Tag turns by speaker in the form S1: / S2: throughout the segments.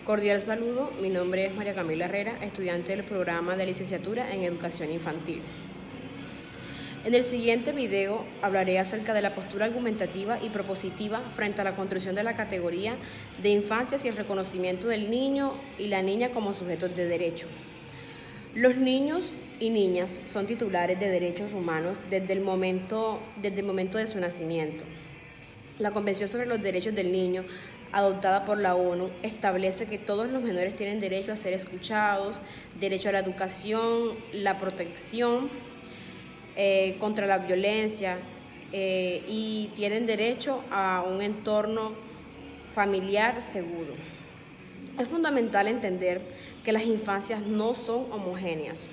S1: Cordial saludo, mi nombre es María Camila Herrera, estudiante del programa de licenciatura en Educación Infantil. En el siguiente video hablaré acerca de la postura argumentativa y propositiva frente a la construcción de la categoría de infancias y el reconocimiento del niño y la niña como sujetos de derecho. Los niños y niñas son titulares de derechos humanos desde el momento de su nacimiento. La Convención sobre los Derechos del Niño, adoptada por la ONU, establece que todos los menores tienen derecho a ser escuchados, derecho a la educación, la protección contra la violencia y tienen derecho a un entorno familiar seguro. Es fundamental entender que las infancias no son homogéneas.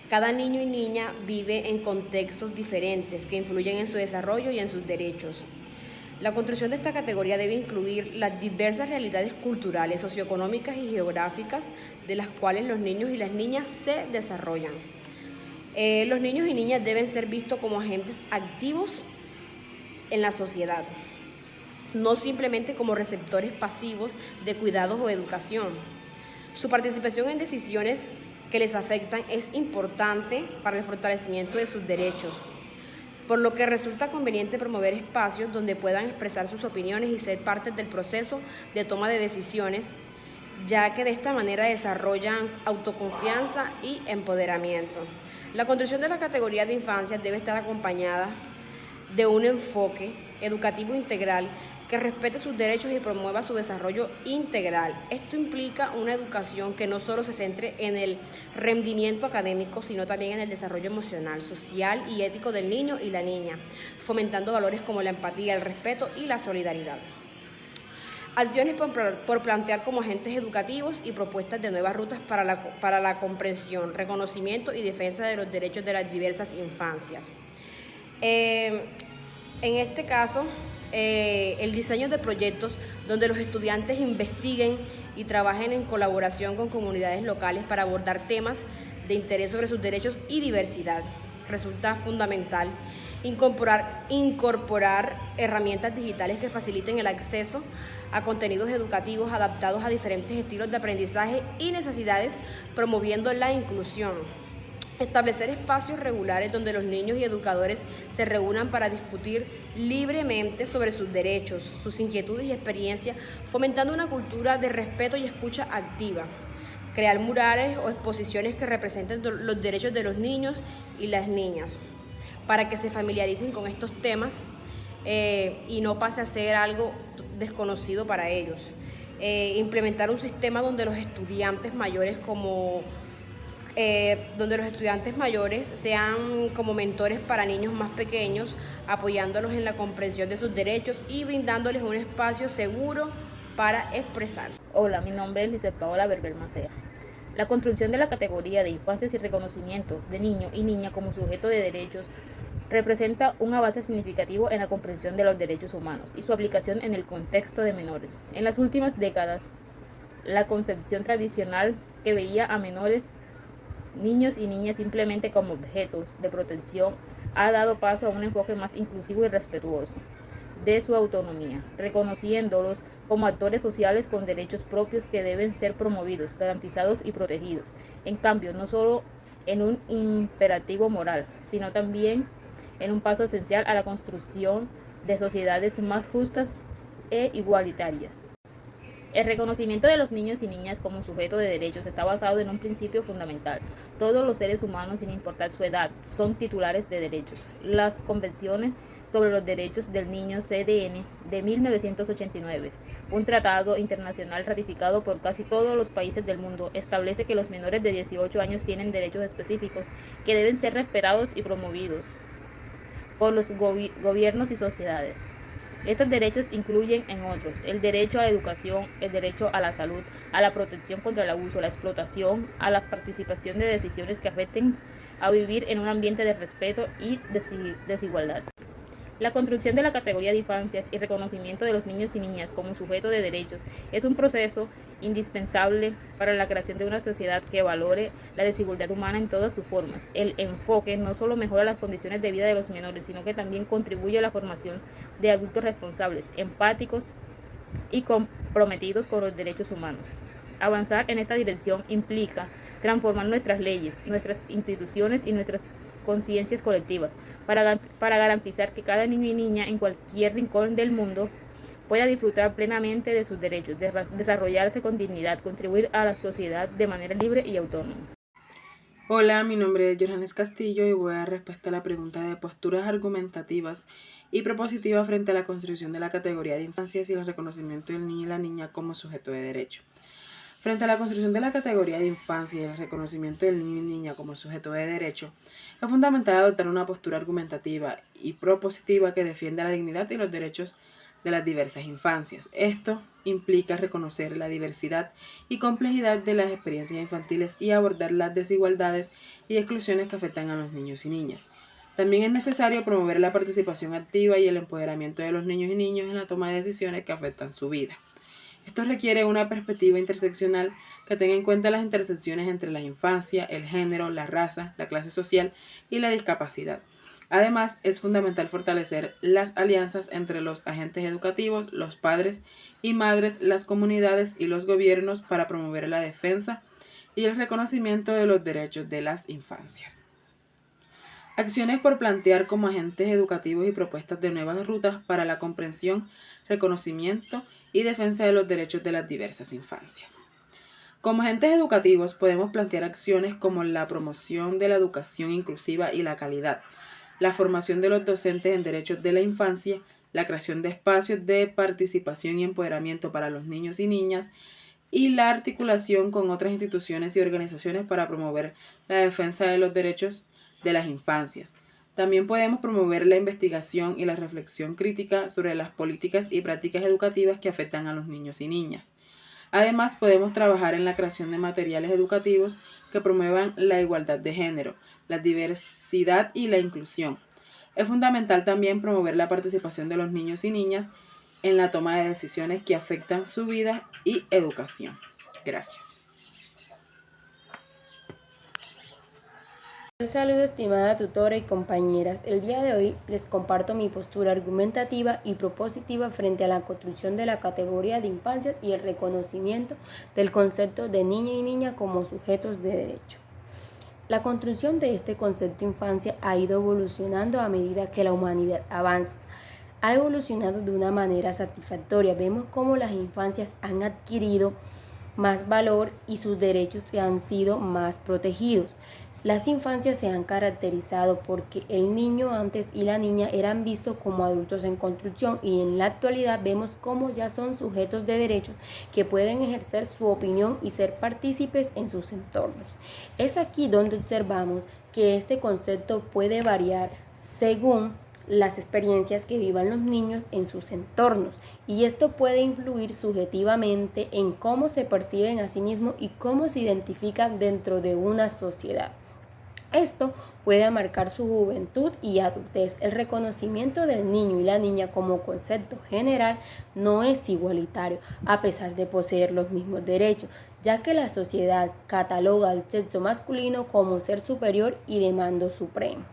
S1: Cada niño y niña vive en contextos diferentes que influyen en su desarrollo y en sus derechos. La construcción de esta categoría debe incluir las diversas realidades culturales, socioeconómicas y geográficas de las cuales los niños y las niñas se desarrollan. Los niños y niñas deben ser vistos como agentes activos en la sociedad, no simplemente como receptores pasivos de cuidados o educación. Su participación en decisiones que les afectan es importante para el fortalecimiento de sus derechos, por lo que resulta conveniente promover espacios donde puedan expresar sus opiniones y ser parte del proceso de toma de decisiones, ya que de esta manera desarrollan autoconfianza y empoderamiento. La construcción de la categoría de infancia debe estar acompañada de un enfoque educativo integral que respete sus derechos y promueva su desarrollo integral. Esto implica una educación que no solo se centre en el rendimiento académico, sino también en el desarrollo emocional, social y ético del niño y la niña, fomentando valores como la empatía, el respeto y la solidaridad. Acciones por plantear como agentes educativos y propuestas de nuevas rutas para la comprensión, reconocimiento y defensa de los derechos de las diversas infancias. En este caso, el diseño de proyectos donde los estudiantes investiguen y trabajen en colaboración con comunidades locales para abordar temas de interés sobre sus derechos y diversidad. Resulta fundamental incorporar herramientas digitales que faciliten el acceso a contenidos educativos adaptados a diferentes estilos de aprendizaje y necesidades, promoviendo la inclusión. Establecer espacios regulares donde los niños y educadores se reúnan para discutir libremente sobre sus derechos, sus inquietudes y experiencias, fomentando una cultura de respeto y escucha activa. Crear murales o exposiciones que representen los derechos de los niños y las niñas, para que se familiaricen con estos temas y no pase a ser algo desconocido para ellos. Implementar un sistema donde los estudiantes mayores sean como mentores para niños más pequeños, apoyándolos en la comprensión de sus derechos y brindándoles un espacio seguro para expresarse.
S2: Hola, mi nombre es Lizeth Paola Berber Macea. La construcción de la categoría de infancias y reconocimiento de niño y niña como sujeto de derechos representa un avance significativo en la comprensión de los derechos humanos y su aplicación en el contexto de menores. En las últimas décadas, la concepción tradicional que veía a menores, niños y niñas simplemente como objetos de protección ha dado paso a un enfoque más inclusivo y respetuoso de su autonomía, reconociéndolos como actores sociales con derechos propios que deben ser promovidos, garantizados y protegidos. En cambio, no solo en un imperativo moral, sino también en un paso esencial a la construcción de sociedades más justas e igualitarias. El reconocimiento de los niños y niñas como sujeto de derechos está basado en un principio fundamental. Todos los seres humanos, sin importar su edad, son titulares de derechos. Las convenciones sobre los derechos del niño CDN de 1989, un tratado internacional ratificado por casi todos los países del mundo, establece que los menores de 18 años tienen derechos específicos que deben ser respetados y promovidos por los gobiernos y sociedades. Estos derechos incluyen, en otros, el derecho a la educación, el derecho a la salud, a la protección contra el abuso, la explotación, a la participación de decisiones que afecten a vivir en un ambiente de respeto y desigualdad. La construcción de la categoría de infancias y reconocimiento de los niños y niñas como sujeto de derechos es un proceso indispensable para la creación de una sociedad que valore la desigualdad humana en todas sus formas. El enfoque no solo mejora las condiciones de vida de los menores, sino que también contribuye a la formación de adultos responsables, empáticos y comprometidos con los derechos humanos. Avanzar en esta dirección implica transformar nuestras leyes, nuestras instituciones y nuestras conciencias colectivas para garantizar que cada niño y niña en cualquier rincón del mundo pueda disfrutar plenamente de sus derechos, desarrollarse con dignidad, contribuir a la sociedad de manera libre y autónoma.
S3: Hola, mi nombre es Johannes Castillo y voy a dar respuesta a la pregunta de posturas argumentativas y propositivas frente a la construcción de la categoría de infancias y el reconocimiento del niño y la niña como sujeto de derecho. Frente a la construcción de la categoría de infancia y el reconocimiento del niño y niña como sujeto de derecho, es fundamental adoptar una postura argumentativa y propositiva que defienda la dignidad y los derechos de las diversas infancias. Esto implica reconocer la diversidad y complejidad de las experiencias infantiles y abordar las desigualdades y exclusiones que afectan a los niños y niñas. También es necesario promover la participación activa y el empoderamiento de los niños y niñas en la toma de decisiones que afectan su vida. Esto requiere una perspectiva interseccional que tenga en cuenta las intersecciones entre la infancia, el género, la raza, la clase social y la discapacidad. Además, es fundamental fortalecer las alianzas entre los agentes educativos, los padres y madres, las comunidades y los gobiernos para promover la defensa y el reconocimiento de los derechos de las infancias. Acciones por plantear como agentes educativos y propuestas de nuevas rutas para la comprensión, reconocimiento y defensa de los derechos de las diversas infancias. Como agentes educativos podemos plantear acciones como la promoción de la educación inclusiva y la calidad, la formación de los docentes en derechos de la infancia, la creación de espacios de participación y empoderamiento para los niños y niñas, y la articulación con otras instituciones y organizaciones para promover la defensa de los derechos de las infancias. También podemos promover la investigación y la reflexión crítica sobre las políticas y prácticas educativas que afectan a los niños y niñas. Además, podemos trabajar en la creación de materiales educativos que promuevan la igualdad de género, la diversidad y la inclusión. Es fundamental también promover la participación de los niños y niñas en la toma de decisiones que afectan su vida y educación. Gracias.
S1: Un saludo, estimada tutora y compañeras. El día de hoy les comparto mi postura argumentativa y propositiva frente a la construcción de la categoría de infancia y el reconocimiento del concepto de niño y niña como sujetos de derecho. La construcción de este concepto de infancia ha ido evolucionando a medida que la humanidad avanza. Ha evolucionado de una manera satisfactoria. Vemos cómo las infancias han adquirido más valor y sus derechos han sido más protegidos. Las infancias se han caracterizado porque el niño antes y la niña eran vistos como adultos en construcción y en la actualidad vemos cómo ya son sujetos de derechos que pueden ejercer su opinión y ser partícipes en sus entornos. Es aquí donde observamos que este concepto puede variar según las experiencias que vivan los niños en sus entornos y esto puede influir subjetivamente en cómo se perciben a sí mismos y cómo se identifican dentro de una sociedad. Esto puede marcar su juventud y adultez. El reconocimiento del niño y la niña como concepto general no es igualitario, a pesar de poseer los mismos derechos, ya que la sociedad cataloga al sexo masculino como ser superior y de mando supremo,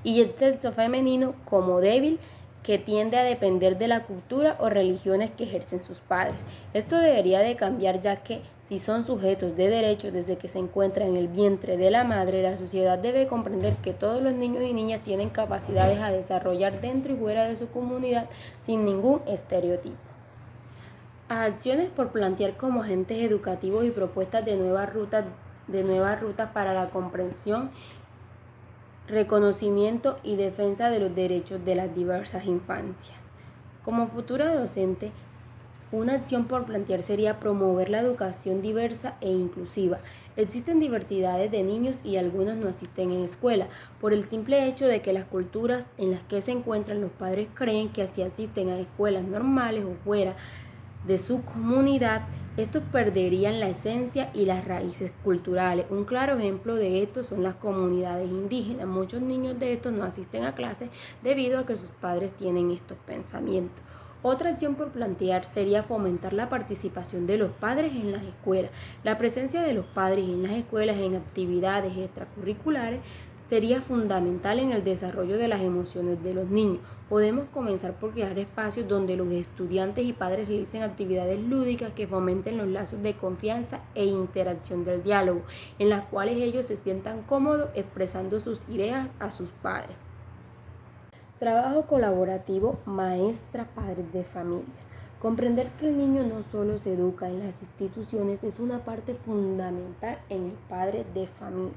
S1: y el sexo femenino como débil que tiende a depender de la cultura o religiones que ejercen sus padres. Esto debería de cambiar, ya que si son sujetos de derechos desde que se encuentran en el vientre de la madre, la sociedad debe comprender que todos los niños y niñas tienen capacidades a desarrollar dentro y fuera de su comunidad sin ningún estereotipo. Acciones por plantear como agentes educativos y propuestas de nuevas rutas para la comprensión, reconocimiento y defensa de los derechos de las diversas infancias. Como futura docente, una acción por plantear sería promover la educación diversa e inclusiva. Existen diversidades de niños y algunos no asisten en escuela, por el simple hecho de que las culturas en las que se encuentran los padres creen que si asisten a escuelas normales o fuera de su comunidad, estos perderían la esencia y las raíces culturales. Un claro ejemplo de esto son las comunidades indígenas. Muchos niños de estos no asisten a clases debido a que sus padres tienen estos pensamientos. Otra acción por plantear sería fomentar la participación de los padres en las escuelas. La presencia de los padres en las escuelas en actividades extracurriculares sería fundamental en el desarrollo de las emociones de los niños. Podemos comenzar por crear espacios donde los estudiantes y padres realicen actividades lúdicas que fomenten los lazos de confianza e interacción del diálogo, en las cuales ellos se sientan cómodos expresando sus ideas a sus padres. Trabajo colaborativo maestra-padres de familia. Comprender que el niño no solo se educa en las instituciones es una parte fundamental en el padre de familia.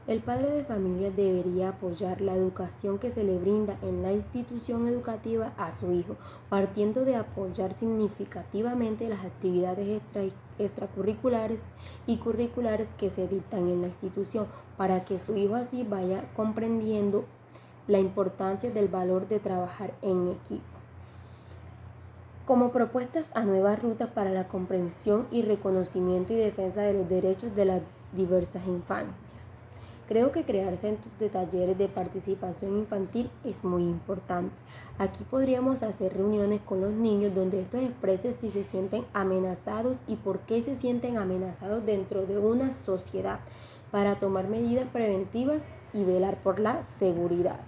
S1: El padre de familia debería apoyar la educación que se le brinda en la institución educativa a su hijo, partiendo de apoyar significativamente las actividades extracurriculares y curriculares que se dictan en la institución, para que su hijo así vaya comprendiendo la importancia del valor de trabajar en equipo. Como propuestas a nuevas rutas para la comprensión y reconocimiento y defensa de los derechos de las diversas infancias. Creo que crear centros de talleres de participación infantil es muy importante. Aquí podríamos hacer reuniones con los niños donde estos expresen si se sienten amenazados y por qué se sienten amenazados dentro de una sociedad, para tomar medidas preventivas y velar por la seguridad.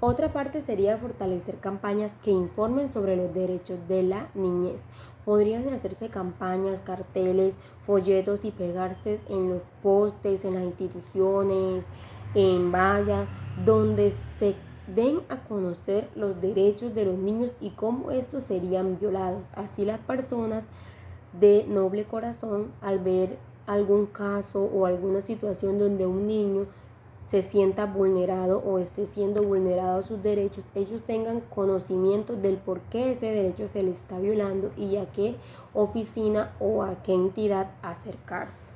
S1: Otra parte sería fortalecer campañas que informen sobre los derechos de la niñez. Podrían hacerse campañas, carteles, folletos y pegarse en los postes, en las instituciones, en vallas, donde se den a conocer los derechos de los niños y cómo estos serían violados. Así las personas de noble corazón, al ver algún caso o alguna situación donde un niño se sienta vulnerado o esté siendo vulnerado sus derechos, ellos tengan conocimiento del por qué ese derecho se le está violando y a qué oficina o a qué entidad acercarse.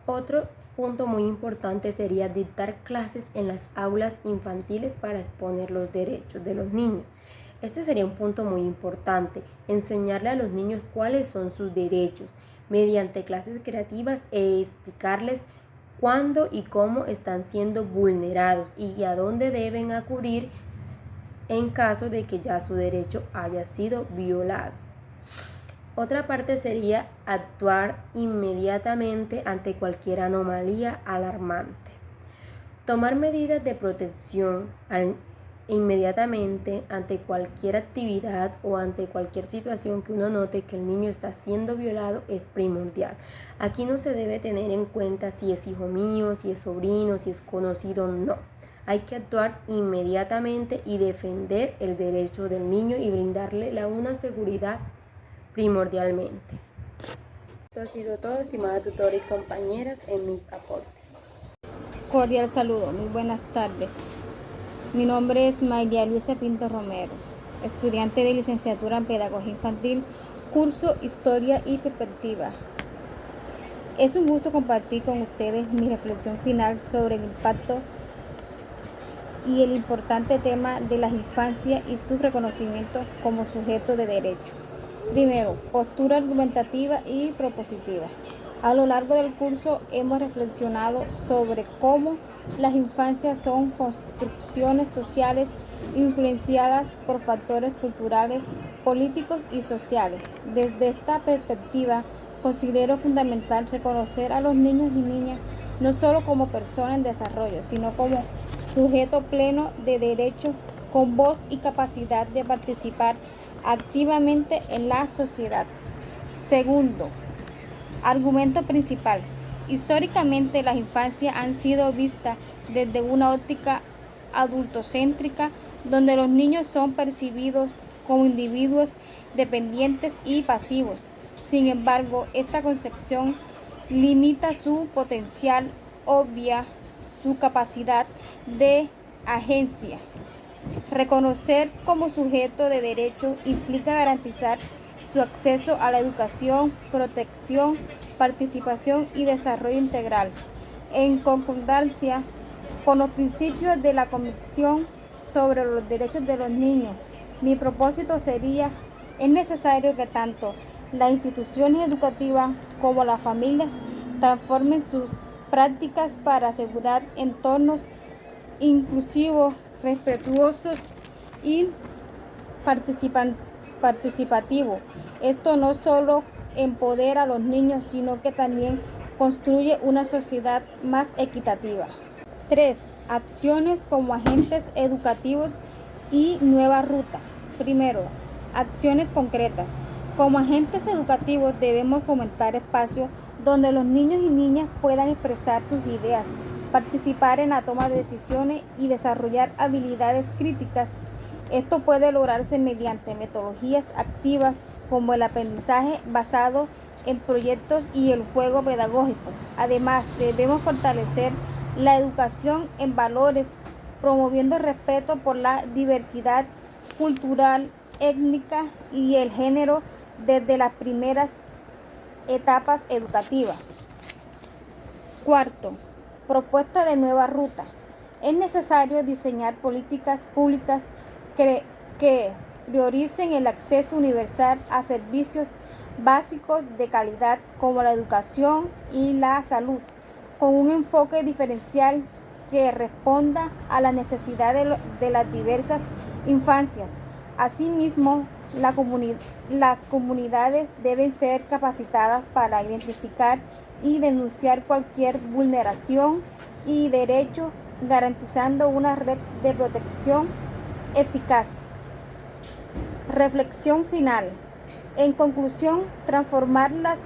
S1: Otro punto muy importante sería dictar clases en las aulas infantiles para exponer los derechos de los niños. Este sería un punto muy importante, enseñarle a los niños cuáles son sus derechos mediante clases creativas e explicarles cuándo y cómo están siendo vulnerados y a dónde deben acudir en caso de que ya su derecho haya sido violado. Otra parte sería actuar inmediatamente ante cualquier anomalía alarmante. Tomar medidas de protección inmediatamente ante cualquier actividad o ante cualquier situación que uno note que el niño está siendo violado es primordial. Aquí no se debe tener en cuenta si es hijo mío, si es sobrino, si es conocido, no. Hay que actuar inmediatamente y defender el derecho del niño y brindarle una seguridad primordialmente. Esto ha sido todo, estimada tutora y compañeras, en mis aportes.
S4: Cordial saludo, muy buenas tardes. Mi nombre es Mayria Luisa Pinto Romero, estudiante de licenciatura en Pedagogía Infantil, curso Historia y Perspectiva. Es un gusto compartir con ustedes mi reflexión final sobre el impacto y el importante tema de las infancias y su reconocimiento como sujeto de derecho. Primero, postura argumentativa y propositiva. A lo largo del curso hemos reflexionado sobre cómo las infancias son construcciones sociales influenciadas por factores culturales, políticos y sociales. Desde esta perspectiva, considero fundamental reconocer a los niños y niñas no solo como personas en desarrollo, sino como sujeto pleno de derechos con voz y capacidad de participar activamente en la sociedad. Segundo, argumento principal. Históricamente las infancias han sido vistas desde una óptica adultocéntrica, donde los niños son percibidos como individuos dependientes y pasivos. Sin embargo, esta concepción limita su potencial, obvia su capacidad de agencia. Reconocer como sujeto de derecho implica garantizar su acceso a la educación, protección, participación y desarrollo integral, en concordancia con los principios de la Convención sobre los Derechos de los Niños. Mi propósito sería: es necesario que tanto las instituciones educativas como las familias transformen sus prácticas para asegurar entornos inclusivos, respetuosos y participativos. Esto no solo empodera a los niños, sino que también construye una sociedad más equitativa. 3. Acciones como agentes educativos y nueva ruta. Primero, acciones concretas. Como agentes educativos debemos fomentar espacios donde los niños y niñas puedan expresar sus ideas, participar en la toma de decisiones y desarrollar habilidades críticas. Esto puede lograrse mediante metodologías activas como el aprendizaje basado en proyectos y el juego pedagógico. Además, debemos fortalecer la educación en valores, promoviendo el respeto por la diversidad cultural, étnica y el género desde las primeras etapas educativas. Cuarto, propuesta de nueva ruta. Es necesario diseñar políticas públicas que prioricen el acceso universal a servicios básicos de calidad como la educación y la salud, con un enfoque diferencial que responda a las necesidades de las diversas infancias. Asimismo, las comunidades deben ser capacitadas para identificar y denunciar cualquier vulneración y derecho, garantizando una red de protección eficaz. Reflexión final. En conclusión, transformar las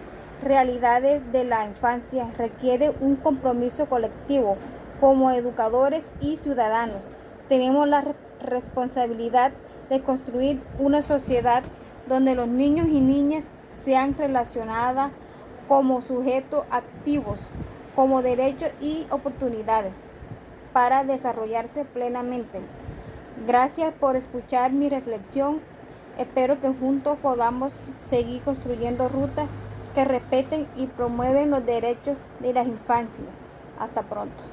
S4: realidades de la infancia requiere un compromiso colectivo. Como educadores y ciudadanos, tenemos la responsabilidad de construir una sociedad donde los niños y niñas sean relacionadas como sujetos activos, como derechos y oportunidades para desarrollarse plenamente. Gracias por escuchar mi reflexión. Espero que juntos podamos seguir construyendo rutas que respeten y promueven los derechos de las infancias. Hasta pronto.